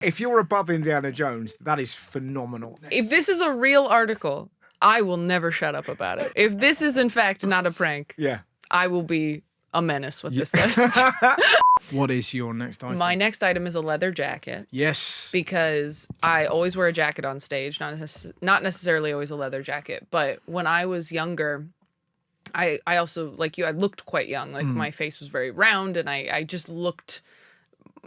If you're above Indiana Jones, that is phenomenal. If this is a real article, I will never shut up about it. If this is in fact not a prank, Yeah. I will be a menace with this list. What is your next item? My next item is a leather jacket. Yes. Because I always wear a jacket on stage, not necessarily always a leather jacket, but when I was younger, I also, like you, I looked quite young. Like my face was very round and I just looked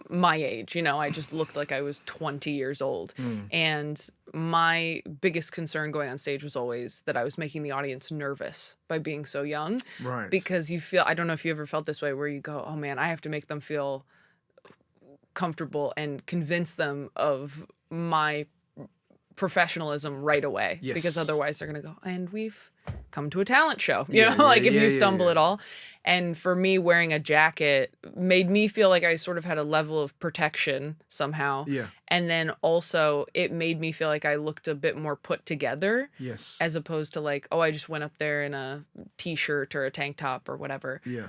my age, I just looked like I was 20 years old. And my biggest concern going on stage was always that I was making the audience nervous by being so young. Right. Because you feel, I don't know if you ever felt this way, where you go, oh man, I have to make them feel comfortable and convince them of my professionalism right away. Yes. Because otherwise they're going to go, and we've come to a talent show, if you stumble at all. And for me, wearing a jacket made me feel like I sort of had a level of protection somehow. Yeah. And then also it made me feel like I looked a bit more put together. Yes. As opposed to like, oh, I just went up there in a t-shirt or a tank top or whatever. Yeah.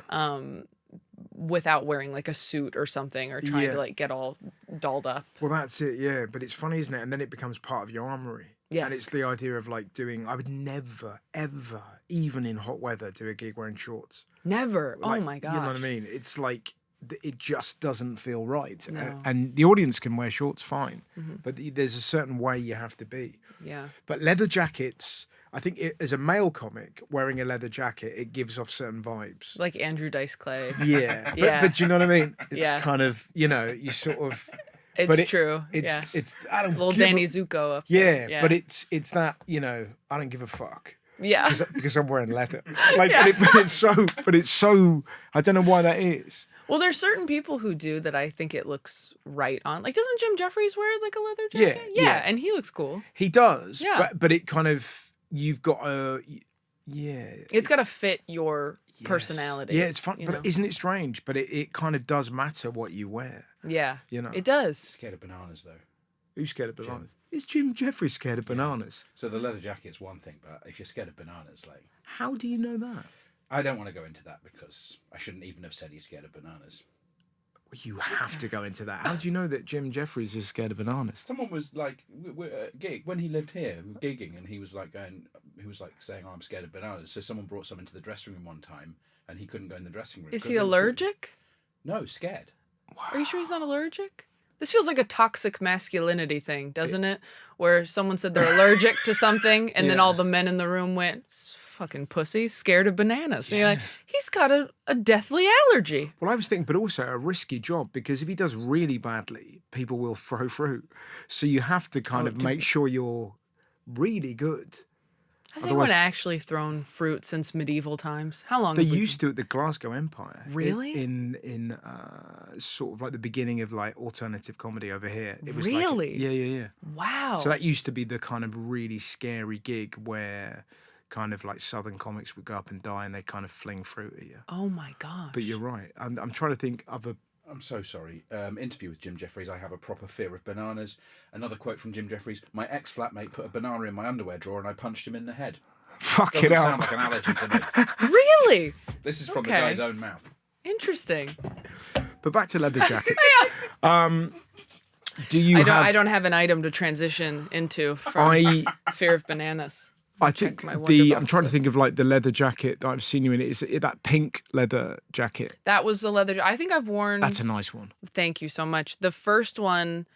Without wearing like a suit or something, or trying to like get all dolled up. Well, that's it, yeah. But it's funny, isn't it? And then it becomes part of your armory. Yes. And it's the idea of like I would never, ever, even in hot weather, do a gig wearing shorts. Never. Like, Oh my gosh. You know what I mean? It's like, it just doesn't feel right. No. And the audience can wear shorts fine, but there's a certain way you have to be. Yeah. But leather jackets, I think as a male comic, wearing a leather jacket, it gives off certain vibes. Like Andrew Dice Clay. Yeah. Yeah. But you know what I mean? It's Yeah. kind of, you sort of... It's true. It's I don't little give Danny a, Zuko up yeah, there. but it's that, I don't give a fuck. Yeah. Because I'm wearing leather. Like, but it's so I don't know why that is. Well, there's certain people who do that. I think it looks right on. Like, doesn't Jim Jeffries wear like a leather jacket? Yeah, and he looks cool. He does. Yeah. But it kind of, you've got a, it's got to fit your personality. Yeah, it's fun. But isn't it strange? But it kind of does matter what you wear. Yeah. It does. Scared of bananas, though. Who's scared of bananas? Is Jim Jeffries scared of bananas? So the leather jacket's one thing, but if you're scared of bananas, like... How do you know that? I don't want to go into that because I shouldn't even have said he's scared of bananas. Well, you have to go into that. How do you know that Jim Jeffries is scared of bananas? Someone was like, gig when he lived here, we were gigging, and he was like saying, oh, I'm scared of bananas. So someone brought some into the dressing room one time, and he couldn't go in the dressing room. Is he allergic? No, scared. Wow. Are you sure he's not allergic? This feels like a toxic masculinity thing, doesn't it? Where someone said they're allergic to something, and then all the men in the room went, fucking pussy, scared of bananas. And you're like, he's got a deathly allergy. Well, I was thinking, but also a risky job, because if he does really badly, people will throw fruit. So you have to kind of make sure you're really good. Has anyone actually thrown fruit since medieval times? How long? They used to at the Glasgow Empire. Really? In sort of like the beginning of like alternative comedy over here. It was really? Like yeah. Wow. So that used to be the kind of really scary gig where kind of like Southern comics would go up and die and they kind of fling fruit at you. Oh my gosh. But you're right. I'm trying to think of a... I'm so sorry. Interview with Jim Jeffries. I have a proper fear of bananas. Another quote from Jim Jeffries. My ex-flatmate put a banana in my underwear drawer and I punched him in the head. Fuck Doesn't it out. sound like an allergy to me. Really? This is from the guy's own mouth. Interesting. But back to leather jackets. Do you I don't have an item to transition into from fear of bananas. I think I'm trying to think of like the leather jacket that I've seen you in. Is it that pink leather jacket? That was the leather. I think I've worn. That's a nice one. Thank you so much. The first one,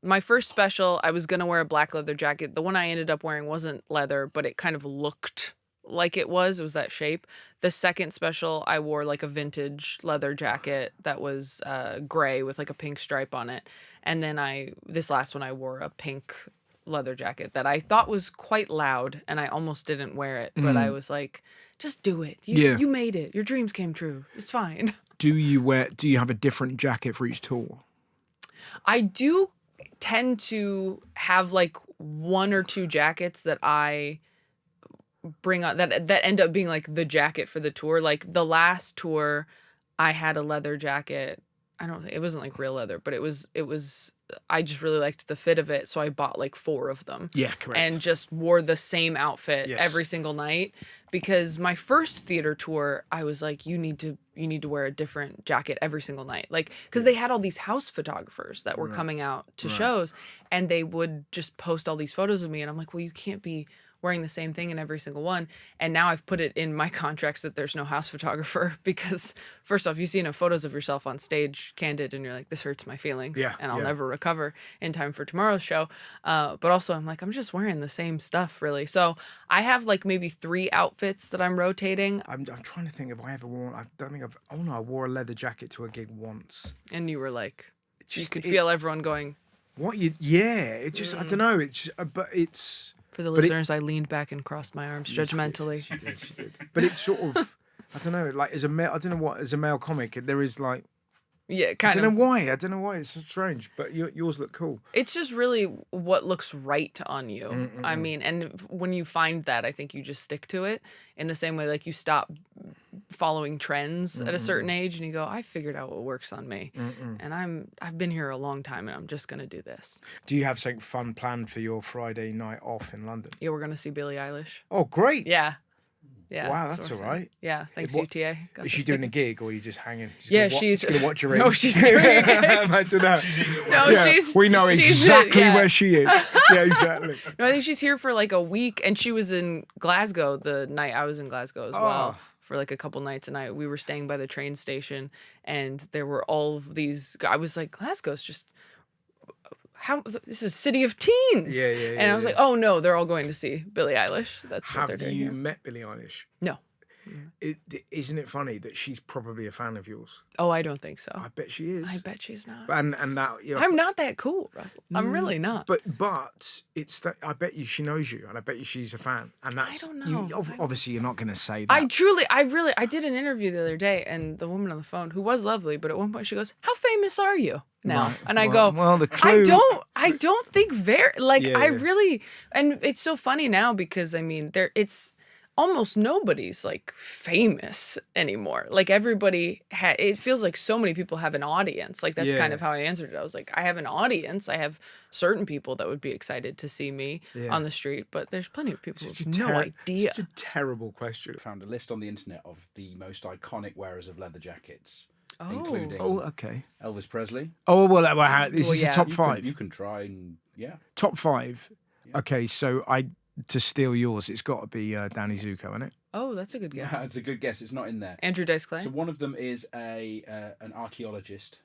my first special, I was gonna wear a black leather jacket. The one I ended up wearing wasn't leather, but it kind of looked like it was. It was that shape. The second special, I wore like a vintage leather jacket that was gray with like a pink stripe on it. And then this last one, I wore a pink leather jacket that I thought was quite loud, and I almost didn't wear it, but I was like, just do it. You made it. Your dreams came true. It's fine. Do you have a different jacket for each tour? I do tend to have like one or two jackets that I bring on that end up being like the jacket for the tour. Like the last tour, I had a leather jacket I don't think it wasn't like real leather, but it was I just really liked the fit of it, so I bought like 4 of them. Yeah, correct. And just wore the same outfit Yes. every single night, because my first theater tour, I was like, you need to wear a different jacket every single night. Like, because they had all these house photographers that were coming out to shows, and they would just post all these photos of me, and I'm like, well, you can't be wearing the same thing in every single one. And now I've put it in my contracts that there's no house photographer, because first off, you see enough photos of yourself on stage candid and you're like, this hurts my feelings, and I'll never recover in time for tomorrow's show. But also I'm like, I'm just wearing the same stuff really. So I have like maybe 3 outfits that I'm rotating. I'm trying to think if I ever worn. I don't think I've. Oh no, I wore a leather jacket to a gig once. And you were like, you Just- could feel everyone going. What you? Yeah, it just. I don't know. It's. But it's. For the But it- listeners, I leaned back and crossed my arms judgmentally. She did. But it's sort of. I don't know. Like as a male, I don't know what. As a male comic, there is like. Yeah, I kind don't of. know why. I don't know why. It's so strange. But yours look cool. It's just really what looks right on you. I mean, and when you find that, I think you just stick to it in the same way like you stop following trends at a certain age and you go, I figured out what works on me. And I've been here a long time and I'm just going to do this. Do you have something fun planned for your Friday night off in London? Yeah, we're going to see Billie Eilish. Oh, great. Yeah. Yeah. Wow, so that's we're all excited. right. Yeah, thanks What- UTA. Got Is the she doing a ticket. gig or are you just hanging? Yeah, she's going to watch your No, she's doing a gig. Imagine that. No, Yeah, she's we know she's exactly yeah. where she is. Yeah, exactly. No, I think she's here for like a week, and she was in Glasgow the night I was in Glasgow as well Oh. for like a couple nights. And we were staying by the train station, and there were all of these. I was like, Glasgow's just this is a city of teens. Yeah, yeah, And I was yeah. like, oh no, they're all going to see Billie Eilish. That's what they're Have doing you here. met Billie Eilish? No. Isn't it funny that she's probably a fan of yours? Oh, I don't think so. I bet she is. I bet she's not. And that I'm not that cool, Russell. I'm really not. But it's that I bet you she knows you, and I bet you she's a fan. And that's don't know. obviously, you're not going to say that. I did an interview the other day, and the woman on the phone, who was lovely, but at one point she goes, "How famous are you now?" Right. And I Well- go, well, the clue- I don't think very like Yeah, I yeah. really, and it's so funny now because I mean it's almost nobody's like famous anymore. Like everybody it feels like so many people have an audience. Like that's kind Yeah. of how I answered it. I was like, I have an audience. I have certain people that would be excited to see me Yeah. on the street, but there's plenty of people Such a with no idea. Such a terrible question. Found a list on the internet of the most iconic wearers of leather jackets, Oh. including Oh, okay. Elvis Presley. Oh well, this Well, is yeah. the top You 5. Can, you can try and Top 5. Okay, so to steal yours, it's got to be Danny Zuko, isn't it? Oh, that's a good guess. It's a good guess. It's not in there. Andrew Dice Clay. So one of them is an archaeologist,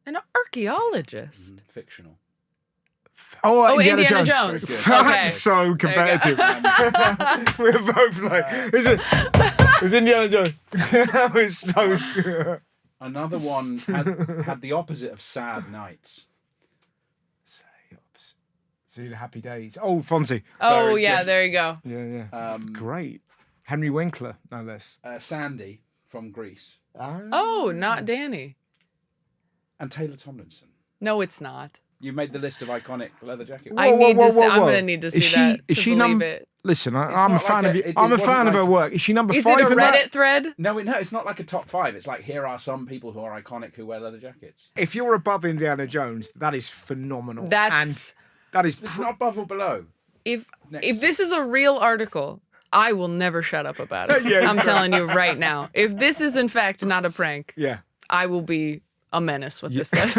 An archaeologist. fictional. Oh, Indiana Indiana Jones. Jones. Okay. That's so There you competitive. We're both like, is it Indiana Jones? That was so. Another one had the opposite of sad nights. See the Happy Days. Oh, Fonzie. Oh, Very yeah, good. there you go. Yeah. Um, Great. Henry Winkler, no less. Sandy from Greece, Oh, not Danny. and Taylor Tomlinson. No, it's not. You made the list of iconic leather jacket. I Whoa, need whoa, to see, whoa, I'm whoa. going to need to see Is she- that is to she believe num- it. Listen, I'm not a like fan a- of you. it I'm a wasn't fan of her like- work. Is she number Is 5 it a in that? Reddit thread? No, it's not like a top 5. It's like here are some people who are iconic who wear leather jackets. If you're above Indiana Jones, that is phenomenal. That's and that is It's not above or below. if Next. this is a real article, I will never shut up about it. Yeah, I'm telling you right now. If this is in fact not a prank, yeah. I will be a menace with this list.